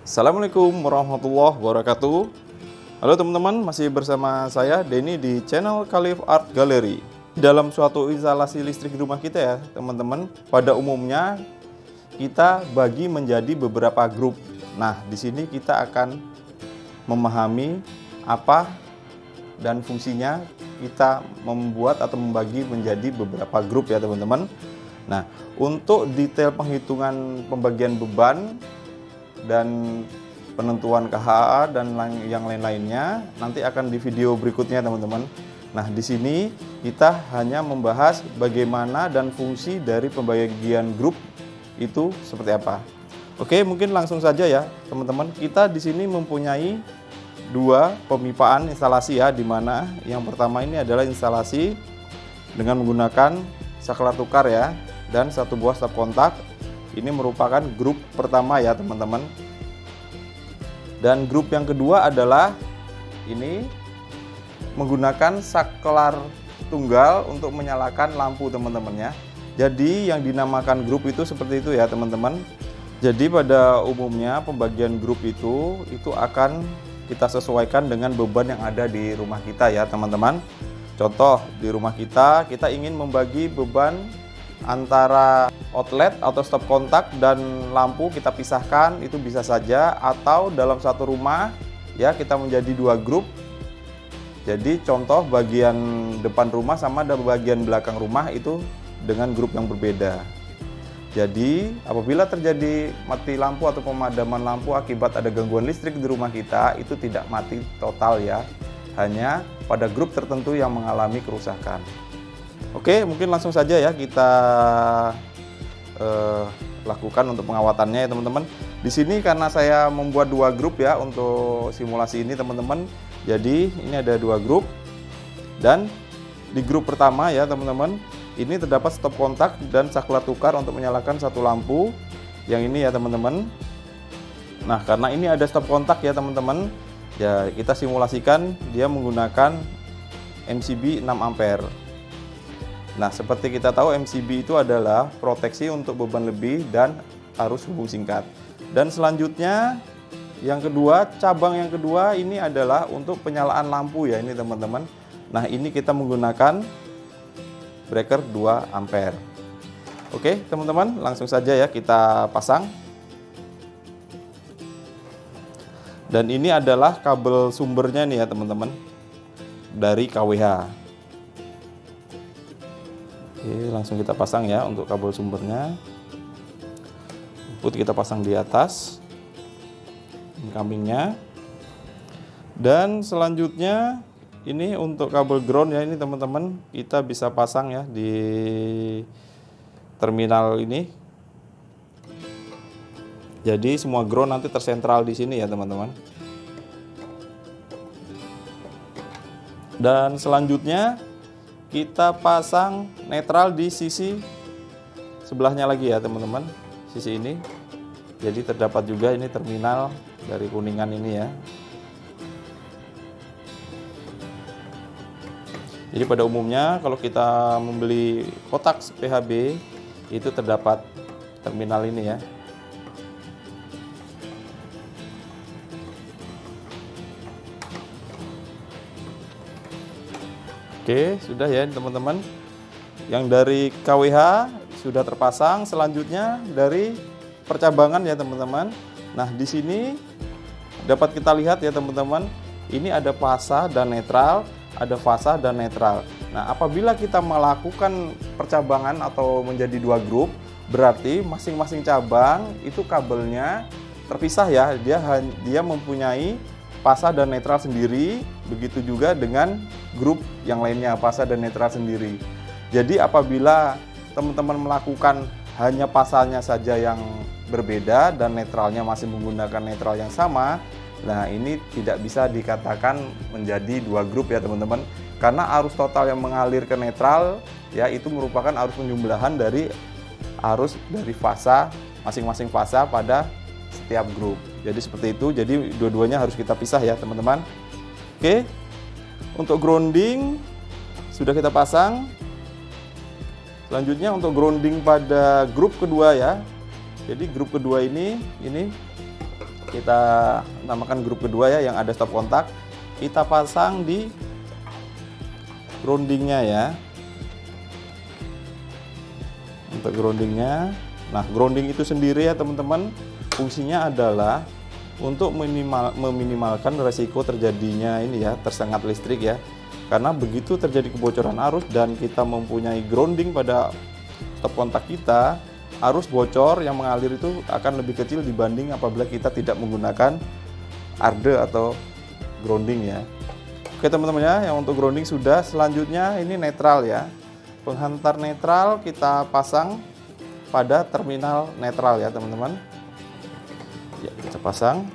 Assalamualaikum warahmatullahi wabarakatuh. Halo teman-teman, masih bersama saya Denny di channel Khalif Art Gallery. Dalam suatu instalasi listrik di rumah kita ya teman-teman, pada umumnya kita bagi menjadi beberapa grup. Nah, di sini kita akan memahami apa dan fungsinya kita membuat atau membagi menjadi beberapa grup ya teman-teman. Nah, untuk detail penghitungan pembagian beban dan penentuan KHA dan yang lain-lainnya nanti akan di video berikutnya teman-teman. Nah, di sini kita hanya membahas bagaimana dan fungsi dari pembagian grup itu seperti apa. Oke, mungkin langsung saja ya teman-teman. Kita di sini mempunyai dua pemipaan instalasi ya, di mana yang pertama ini adalah instalasi dengan menggunakan saklar tukar ya, dan satu buah stop kontak. Ini merupakan grup pertama ya teman-teman. Dan grup yang kedua adalah ini menggunakan saklar tunggal untuk menyalakan lampu teman-teman ya. Jadi yang dinamakan grup itu seperti itu ya teman-teman. Jadi pada umumnya pembagian grup itu akan kita sesuaikan dengan beban yang ada di rumah kita ya teman-teman. Contoh, di rumah kita ingin membagi beban antara outlet atau stop kontak dan lampu kita pisahkan, itu bisa saja. Atau dalam satu rumah ya kita menjadi dua grup. Jadi contoh bagian depan rumah sama ada bagian belakang rumah itu dengan grup yang berbeda. Jadi apabila terjadi mati lampu atau pemadaman lampu akibat ada gangguan listrik di rumah kita, itu tidak mati total ya, hanya pada grup tertentu yang mengalami kerusakan. Oke, mungkin langsung saja ya kita lakukan untuk pengawatannya ya teman-teman. Di sini karena saya membuat dua grup ya untuk simulasi ini teman-teman. Jadi ini ada dua grup, dan di grup pertama ya teman-teman, ini terdapat stop kontak dan saklar tukar untuk menyalakan satu lampu yang ini ya teman-teman. Nah, karena ini ada stop kontak ya teman-teman, ya kita simulasikan dia menggunakan MCB 6 ampere. Nah, seperti kita tahu MCB itu adalah proteksi untuk beban lebih dan arus hubung singkat. Dan selanjutnya yang kedua, cabang yang kedua ini adalah untuk penyalaan lampu ya ini teman-teman. Nah, ini kita menggunakan breaker 2 ampere. Oke, teman-teman, langsung saja ya kita pasang. Dan ini adalah kabel sumbernya nih ya teman-teman, dari KWH. Oke, langsung kita pasang ya untuk kabel sumbernya. Input kita pasang di atas incomingnya. Dan selanjutnya ini untuk kabel ground ya ini teman-teman, kita bisa pasang ya di terminal ini. Jadi semua ground nanti tersentral di sini ya teman-teman. Dan selanjutnya kita pasang netral di sisi sebelahnya lagi ya teman-teman, sisi ini. Jadi terdapat juga ini terminal dari kuningan ini ya. Jadi pada umumnya kalau kita membeli kotak PHB itu terdapat terminal ini ya. Oke, sudah ya teman-teman. Yang dari KWH sudah terpasang. Selanjutnya dari percabangan ya teman-teman. Nah, di sini dapat kita lihat ya teman-teman, ini ada fasa dan netral, ada fasa dan netral. Nah, apabila kita melakukan percabangan atau menjadi dua grup, berarti masing-masing cabang itu kabelnya terpisah ya. Dia mempunyai fasa dan netral sendiri, begitu juga dengan grup yang lainnya fasa dan netral sendiri. Jadi apabila teman-teman melakukan hanya pasanya saja yang berbeda dan netralnya masih menggunakan netral yang sama, nah ini tidak bisa dikatakan menjadi dua grup ya teman-teman, karena arus total yang mengalir ke netral ya itu merupakan arus penjumlahan dari arus dari fasa masing-masing fasa pada setiap grup. Jadi seperti itu, jadi dua-duanya harus kita pisah ya teman-teman. Oke, untuk grounding sudah kita pasang. Selanjutnya untuk grounding pada grup kedua ya. Jadi grup kedua ini kita namakan grup kedua ya, yang ada stop kontak, kita pasang di groundingnya ya. Untuk groundingnya, nah grounding itu sendiri ya teman-teman, fungsinya adalah untuk meminimalkan resiko terjadinya ini ya, tersengat listrik ya. Karena begitu terjadi kebocoran arus dan kita mempunyai grounding pada stop kontak kita, arus bocor yang mengalir itu akan lebih kecil dibanding apabila kita tidak menggunakan arde atau grounding ya. Oke teman-teman ya, yang untuk grounding sudah. Selanjutnya ini netral ya. Penghantar netral kita pasang pada terminal netral ya teman-teman. Ya, kita pasang.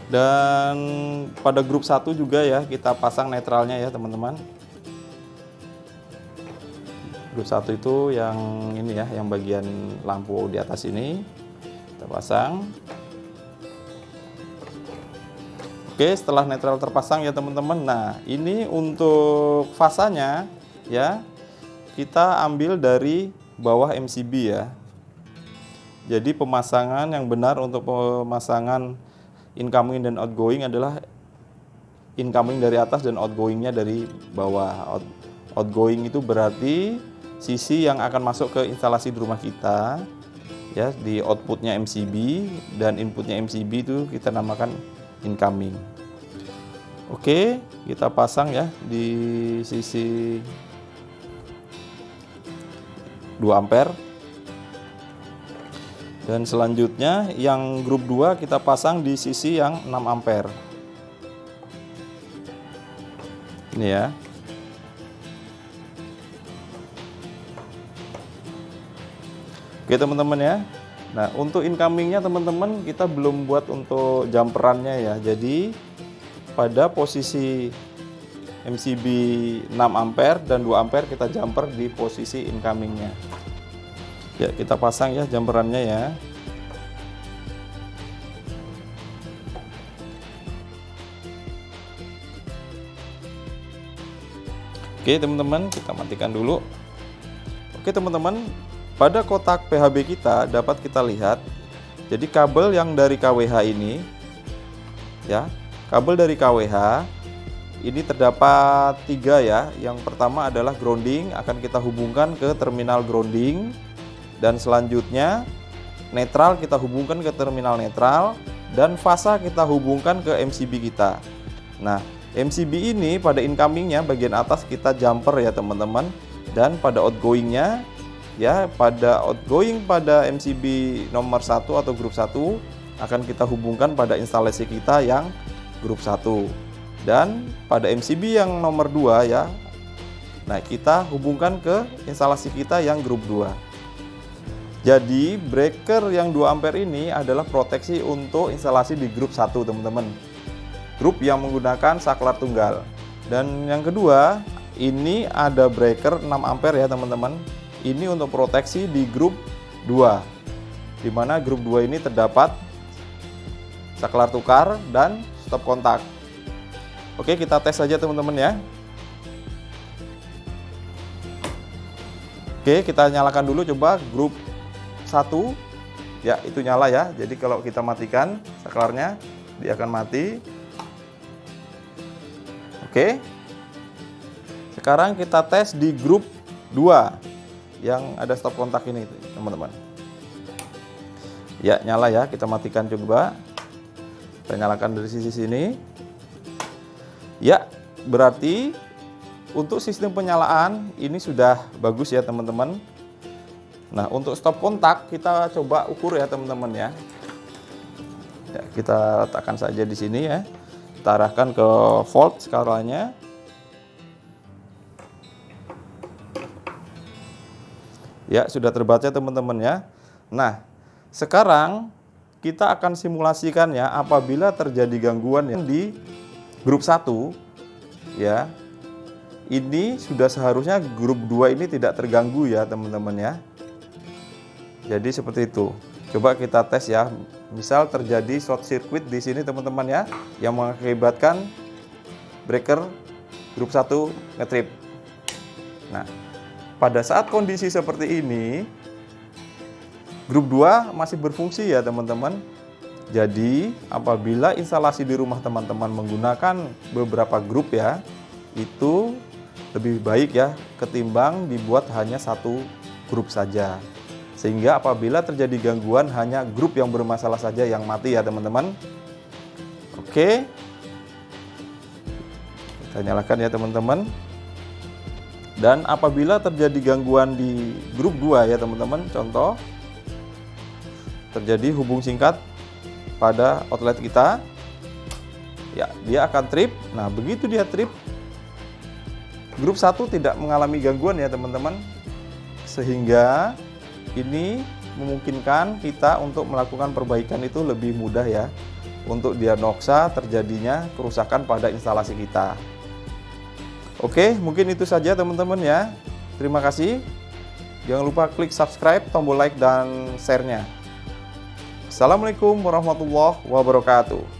Dan pada grup 1 juga ya, kita pasang netralnya ya teman-teman. Grup 1 itu yang ini ya, yang bagian lampu di atas ini kita pasang. Oke, setelah netral terpasang ya teman-teman. Nah, ini untuk fasanya ya, kita ambil dari bawah MCB ya. Jadi pemasangan yang benar untuk pemasangan incoming dan outgoing adalah incoming dari atas dan outgoingnya dari bawah. Outgoing itu berarti sisi yang akan masuk ke instalasi di rumah kita ya, di outputnya MCB, dan inputnya MCB itu kita namakan incoming. Oke, kita pasang ya di sisi 2 ampere. Dan selanjutnya yang grup 2 kita pasang di sisi yang 6 ampere. Ini ya. Oke teman-teman ya. Nah, untuk incomingnya teman-teman kita belum buat untuk jumperannya ya. Jadi pada posisi MCB 6 ampere dan 2 ampere kita jumper di posisi incomingnya. Ya, kita pasang ya jumperannya ya. Oke teman-teman, kita matikan dulu. Oke teman-teman, pada kotak PHB kita dapat kita lihat, jadi kabel yang dari KWH ini ya, kabel dari KWH ini terdapat 3 ya. Yang pertama adalah grounding, akan kita hubungkan ke terminal grounding. Dan selanjutnya netral kita hubungkan ke terminal netral, dan fasa kita hubungkan ke MCB kita. Nah, MCB ini pada incomingnya bagian atas kita jumper ya teman-teman, dan pada outgoingnya ya, pada outgoing pada MCB nomor 1 atau grup 1 akan kita hubungkan pada instalasi kita yang grup 1, dan pada MCB yang nomor 2 ya, nah kita hubungkan ke instalasi kita yang grup 2. Jadi breaker yang 2 ampere ini adalah proteksi untuk instalasi di grup 1 teman-teman, grup yang menggunakan saklar tunggal. Dan yang kedua, ini ada breaker 6 ampere ya teman-teman. Ini untuk proteksi di grup 2, di mana grup 2 ini terdapat saklar tukar dan stop kontak. Oke, kita tes saja teman-teman ya. Oke, kita nyalakan dulu coba grup 1 ya, itu nyala ya. Jadi kalau kita matikan saklarnya, dia akan mati. Oke, sekarang kita tes di grup 2 yang ada stop kontak ini teman-teman. Ya, nyala ya, kita matikan coba. Kita nyalakan dari sisi sini. Ya, berarti untuk sistem penyalaan ini sudah bagus ya teman-teman. Nah, untuk stop kontak kita coba ukur ya teman-teman ya. Ya, kita letakkan saja di sini ya. Kita arahkan ke volt skalanya. Ya, sudah terbaca teman-teman ya. Nah, sekarang kita akan simulasikan ya, apabila terjadi gangguan yang di grup 1 ya. Ini sudah seharusnya grup 2 ini tidak terganggu ya teman-teman ya. Jadi seperti itu. Coba kita tes ya. Misal terjadi short circuit di sini teman-teman ya, yang mengakibatkan breaker grup 1 ngetrip. Nah, pada saat kondisi seperti ini, grup 2 masih berfungsi ya teman-teman. Jadi apabila instalasi di rumah teman-teman menggunakan beberapa grup ya, itu lebih baik ya ketimbang dibuat hanya satu grup saja. Sehingga apabila terjadi gangguan hanya grup yang bermasalah saja yang mati ya teman-teman. Oke. Kita nyalakan ya teman-teman. Dan apabila terjadi gangguan di grup 2 ya teman-teman, contoh terjadi hubung singkat pada outlet kita, ya dia akan trip. Nah begitu dia trip, grup 1 tidak mengalami gangguan ya teman-teman, sehingga ini memungkinkan kita untuk melakukan perbaikan itu lebih mudah ya, untuk diagnosa terjadinya kerusakan pada instalasi kita. Oke, mungkin itu saja teman-teman ya. Terima kasih. Jangan lupa klik subscribe, tombol like dan share-nya. Assalamualaikum warahmatullahi wabarakatuh.